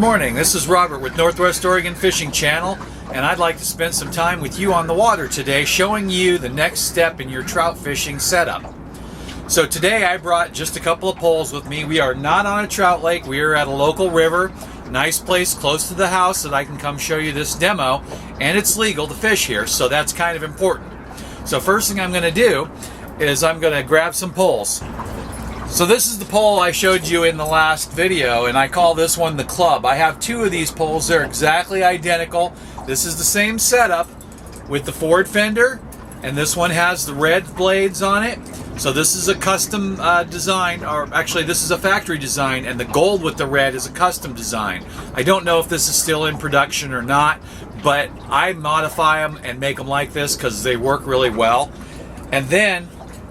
Good morning, this is Robert with Northwest Oregon Fishing Channel, and I'd like to spend some time with you on the water today showing you the next step in your trout fishing setup. So today I brought just a couple of poles with me. We are not on a trout lake, we are at a local river, nice place close to the house that I can come show you this demo, and it's legal to fish here, so that's kind of important. So first thing I'm going to do is I'm going to grab some poles. So this is the pole I showed you in the last video, and I call this one the club. I have two of these poles. They're exactly identical. This is the same setup with the forward fender, and this one has the red blades on it. So this is a custom design, or actually this is a factory design, and the gold with the red is a custom design. I don't know if this is still in production or not, but I modify them and make them like this because they work really well. And then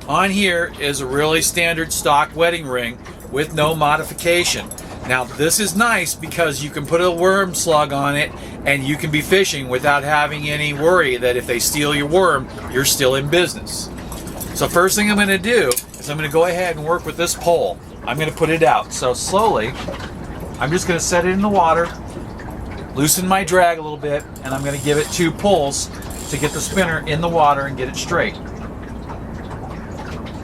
on here is a really standard stock wedding ring with no modification. Now this is nice because you can put a worm slug on it and you can be fishing without having any worry that if they steal your worm, you're still in business. So first thing I'm going to do is I'm going to go ahead and work with this pole. I'm going to put it out. So slowly, I'm just going to set it in the water, loosen my drag a little bit, and I'm going to give it 2 pulls to get the spinner in the water and get it straight.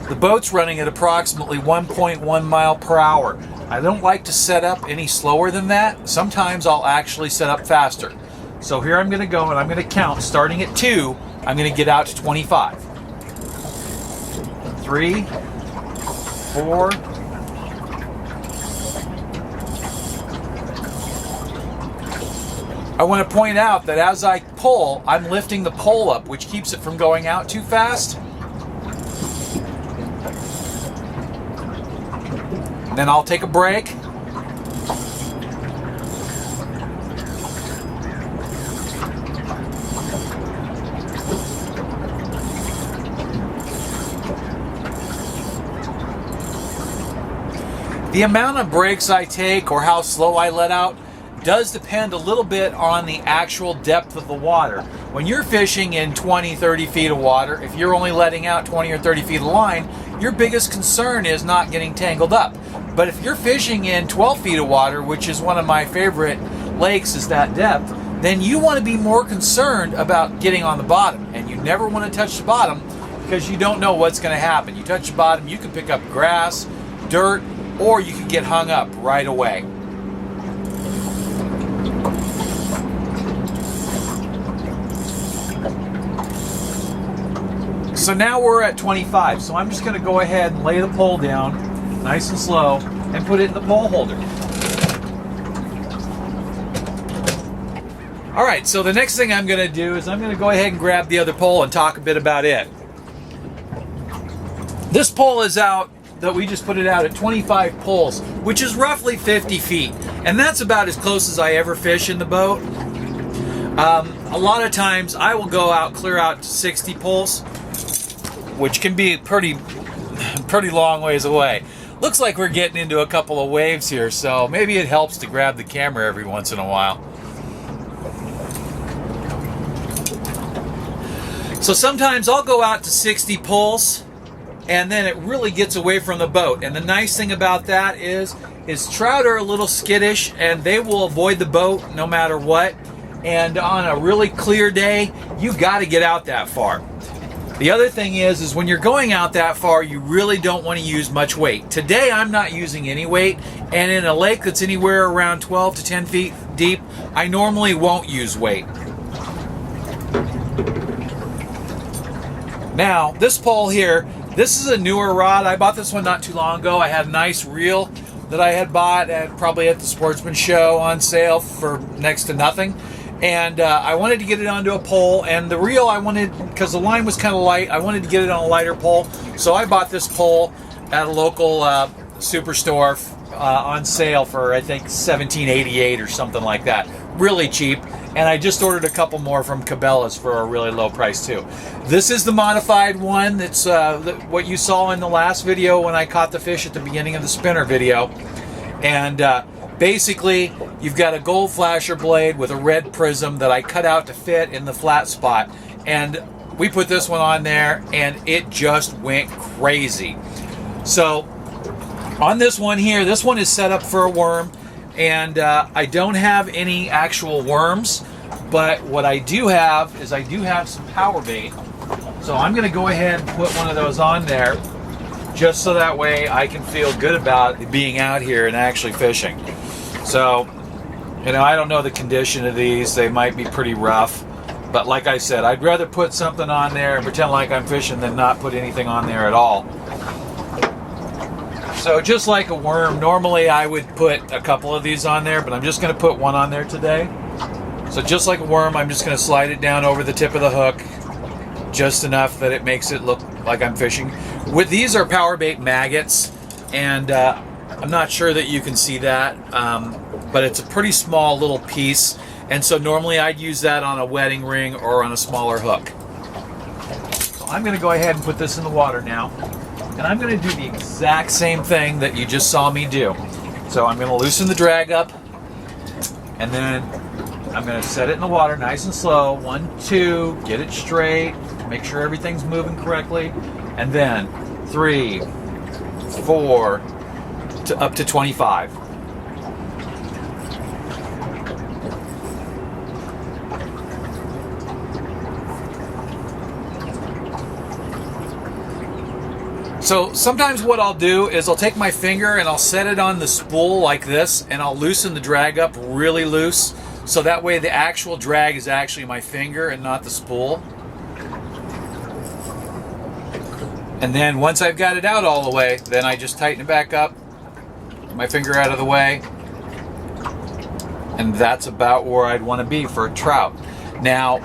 The boat's running at approximately 1.1 mile per hour. I don't like to set up any slower than that. Sometimes I'll actually set up faster. So here I'm going to go and I'm going to count. Starting at 2, I'm going to get out to 25. 3, 4, 'I want to point out that as I pull, I'm lifting the pole up, which keeps it from going out too fast. Then I'll take a break. The amount of breaks I take or how slow I let out does depend a little bit on the actual depth of the water. When you're fishing in 20, 30 feet of water, if you're only letting out 20 or 30 feet of line, your biggest concern is not getting tangled up. But if you're fishing in 12 feet of water, which is one of my favorite lakes is that depth, then you want to be more concerned about getting on the bottom. And you never want to touch the bottom because you don't know what's going to happen. You touch the bottom, you can pick up grass, dirt, or you can get hung up right away. So now we're at 25, so I'm just going to go ahead and lay the pole down nice and slow and put it in the pole holder. Alright, so the next thing I'm going to do is I'm going to go ahead and grab the other pole and talk a bit about it. This pole is out, that we just put it out at 25 poles, which is roughly 50 feet, and that's about as close as I ever fish in the boat. A lot of times I will go out, clear out to 60 poles, which can be pretty long ways away. Looks like we're getting into a couple of waves here, so maybe it helps to grab the camera every once in a while. So sometimes I'll go out to 60 poles, and then it really gets away from the boat. And the nice thing about that is trout are a little skittish, and they will avoid the boat no matter what. And on a really clear day, you've got to get out that far. The other thing is when you're going out that far, you really don't want to use much weight. Today, I'm not using any weight, and in a lake that's anywhere around 12 to 10 feet deep, I normally won't use weight. Now, this pole here, this is a newer rod. I bought this one not too long ago. I had a nice reel that I had bought probably at the Sportsman Show on sale for next to nothing. And I wanted to get it onto a pole, and the reel I wanted, because the line was kind of light, I wanted to get it on a lighter pole. So I bought this pole at a local superstore on sale for I think $17.88 or something like that. Really cheap. And I just ordered a couple more from Cabela's for a really low price too. This is the modified one. That's what you saw in the last video when I caught the fish at the beginning of the spinner video. And basically, you've got a gold flasher blade with a red prism that I cut out to fit in the flat spot. And we put this one on there, and it just went crazy. So on this one here, this one is set up for a worm. And I don't have any actual worms, but what I do have is I do have some power bait. So I'm going to go ahead and put one of those on there, just so that way I can feel good about being out here and actually fishing. So, you know, I don't know the condition of these. They might be pretty rough. But like I said, I'd rather put something on there and pretend like I'm fishing than not put anything on there at all. So just like a worm, normally I would put a couple of these on there, but I'm just going to put one on there today. So just like a worm, I'm just going to slide it down over the tip of the hook, just enough that it makes it look like I'm fishing. With these are power bait maggots, and I'm not sure that you can see that, but it's a pretty small little piece. And so normally I'd use that on a wedding ring or on a smaller hook. So I'm going to go ahead and put this in the water now. And I'm going to do the exact same thing that you just saw me do. So I'm going to loosen the drag up. And then I'm going to set it in the water nice and slow. 1, 2, get it straight. Make sure everything's moving correctly. And then 3, 4, up to 25. So sometimes what I'll do is I'll take my finger and I'll set it on the spool like this, and I'll loosen the drag up really loose, so that way the actual drag is actually my finger and not the spool. And then once I've got it out all the way, then I just tighten it back up, my finger out of the way, and that's about where I'd want to be for a trout. Now,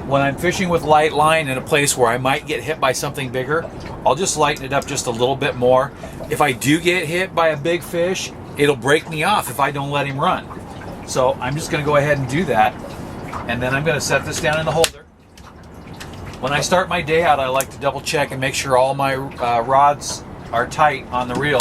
when I'm fishing with light line in a place where I might get hit by something bigger, I'll just lighten it up just a little bit more. If I do get hit by a big fish, it'll break me off if I don't let him run. So I'm just going to go ahead and do that. And then I'm going to set this down in the holder. When I start my day out, I like to double check and make sure all my rods are tight on the reel.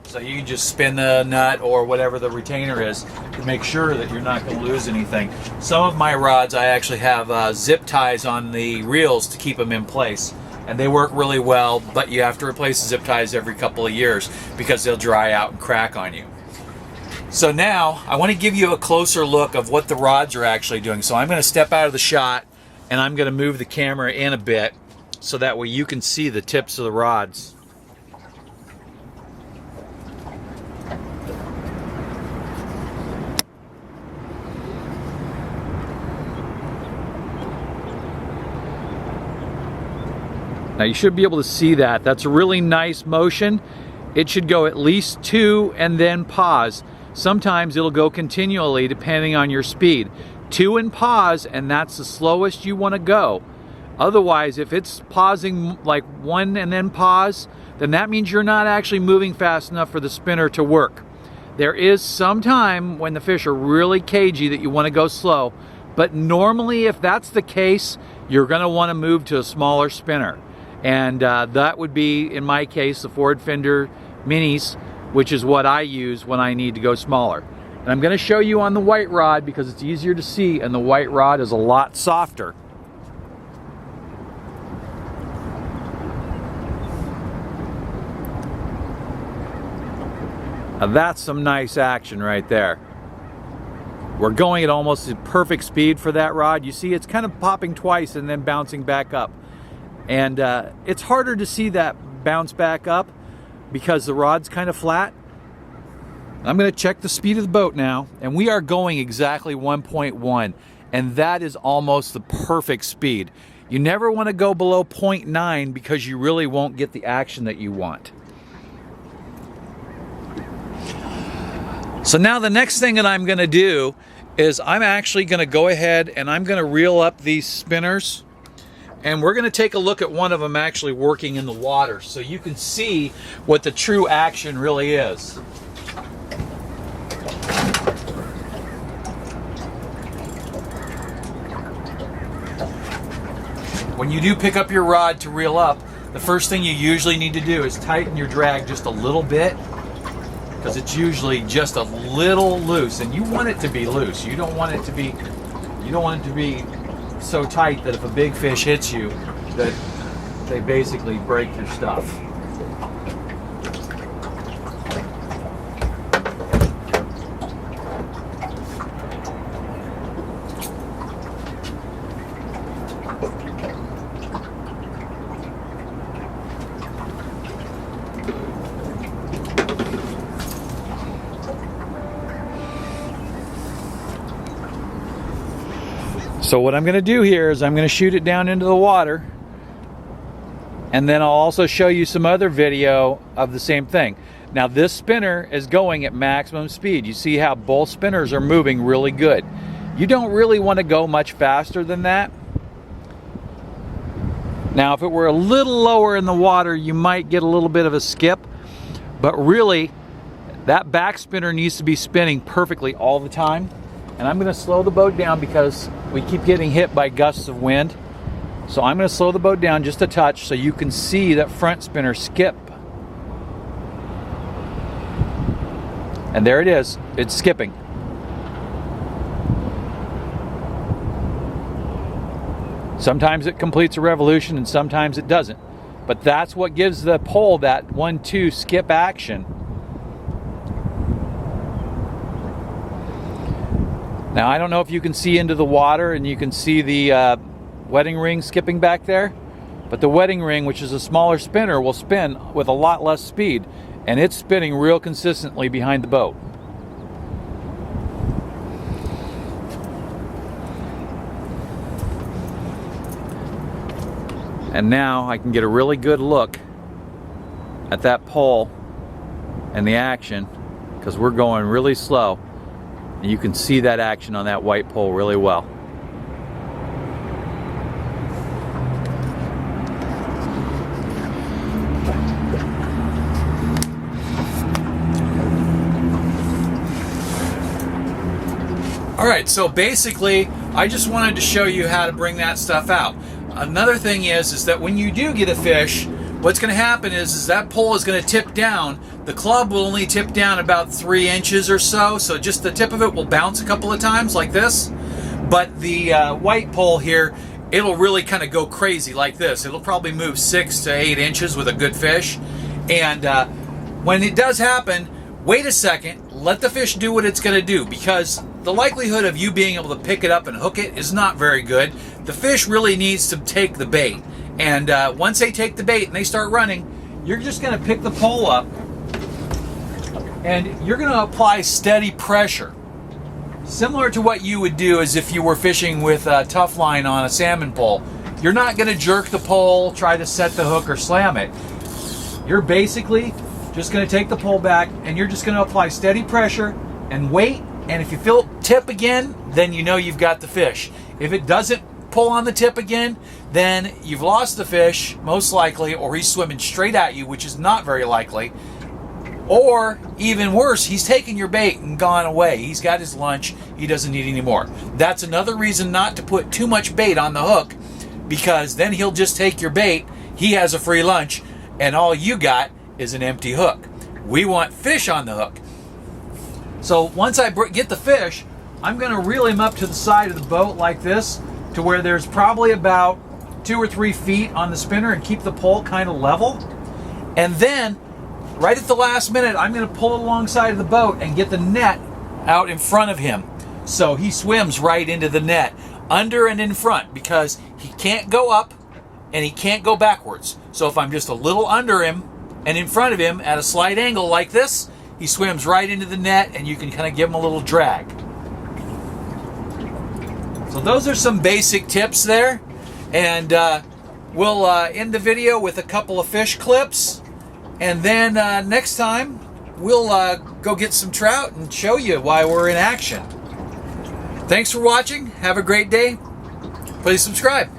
So you can just spin the nut or whatever the retainer is to make sure that you're not going to lose anything. Some of my rods, I actually have zip ties on the reels to keep them in place. And they work really well, but you have to replace the zip ties every couple of years because they'll dry out and crack on you. So now I want to give you a closer look of what the rods are actually doing. So I'm going to step out of the shot and I'm going to move the camera in a bit so that way you can see the tips of the rods. Now you should be able to see that. That's a really nice motion. It should go at least 2 and then pause. Sometimes it'll go continually depending on your speed. 2 and pause, and that's the slowest you want to go. Otherwise, if it's pausing like 1 and then pause, then that means you're not actually moving fast enough for the spinner to work. There is some time when the fish are really cagey that you want to go slow, but normally if that's the case, you're going to want to move to a smaller spinner. And that would be, in my case, the Ford Fender Minis, which is what I use when I need to go smaller. And I'm going to show you on the white rod because it's easier to see, and the white rod is a lot softer. Now that's some nice action right there. We're going at almost a perfect speed for that rod. You see it's kind of popping twice and then bouncing back up. And it's harder to see that bounce back up because the rod's kind of flat. I'm going to check the speed of the boat now, and we are going exactly 1.1, and that is almost the perfect speed. You never want to go below 0.9 because you really won't get the action that you want. So now the next thing that I'm going to do is I'm actually going to go ahead and I'm going to reel up these spinners. And we're going to take a look at one of them actually working in the water so you can see what the true action really is. When you do pick up your rod to reel up, the first thing you usually need to do is tighten your drag just a little bit because it's usually just a little loose, and you want it to be loose. You don't want it to be so tight that if a big fish hits you that they basically break your stuff. So what I'm going to do here is I'm going to shoot it down into the water, and then I'll also show you some other video of the same thing. Now this spinner is going at maximum speed. You see how both spinners are moving really good. You don't really want to go much faster than that. Now if it were a little lower in the water, you might get a little bit of a skip, but really that back spinner needs to be spinning perfectly all the time. And I'm going to slow the boat down because we keep getting hit by gusts of wind. So I'm going to slow the boat down just a touch so you can see that front spinner skip. And there it is. It's skipping. Sometimes it completes a revolution and sometimes it doesn't. But that's what gives the pole that 1-2 skip action. Now I don't know if you can see into the water and you can see the wedding ring skipping back there, but the wedding ring, which is a smaller spinner, will spin with a lot less speed, and it's spinning real consistently behind the boat. And now I can get a really good look at that pole and the action, because we're going really slow. And you can see that action on that white pole really well. Alright, so basically I just wanted to show you how to bring that stuff out. Another thing is that when you do get a fish, what's going to happen is that pole is going to tip down. The club will only tip down about 3 inches or so, so just the tip of it will bounce a couple of times like this. But the white pole here, it'll really kind of go crazy like this. It'll probably move 6 to 8 inches with a good fish. And when it does happen, wait a second, let the fish do what it's going to do, because the likelihood of you being able to pick it up and hook it is not very good. The fish really needs to take the bait. And once they take the bait and they start running, you're just going to pick the pole up and you're going to apply steady pressure. Similar to what you would do as if you were fishing with a tough line on a salmon pole. You're not going to jerk the pole, try to set the hook or slam it. You're basically just going to take the pole back and you're just going to apply steady pressure and wait. And if you feel it tip again, then you know you've got the fish. If it doesn't pull on the tip again, then you've lost the fish, most likely, or he's swimming straight at you, which is not very likely. Or, even worse, he's taken your bait and gone away. He's got his lunch. He doesn't need any more. That's another reason not to put too much bait on the hook, because then he'll just take your bait, he has a free lunch, and all you got is an empty hook. We want fish on the hook. So once I get the fish, I'm going to reel him up to the side of the boat like this, to where there's probably about 2 or 3 feet on the spinner, and keep the pole kind of level. And then, right at the last minute, I'm going to pull alongside of the boat and get the net out in front of him. So he swims right into the net, under and in front, because he can't go up and he can't go backwards. So if I'm just a little under him and in front of him at a slight angle like this, he swims right into the net and you can kind of give him a little drag. So those are some basic tips there. And we'll end the video with a couple of fish clips. And then next time, we'll go get some trout and show you why we're in action. Thanks for watching. Have a great day. Please subscribe.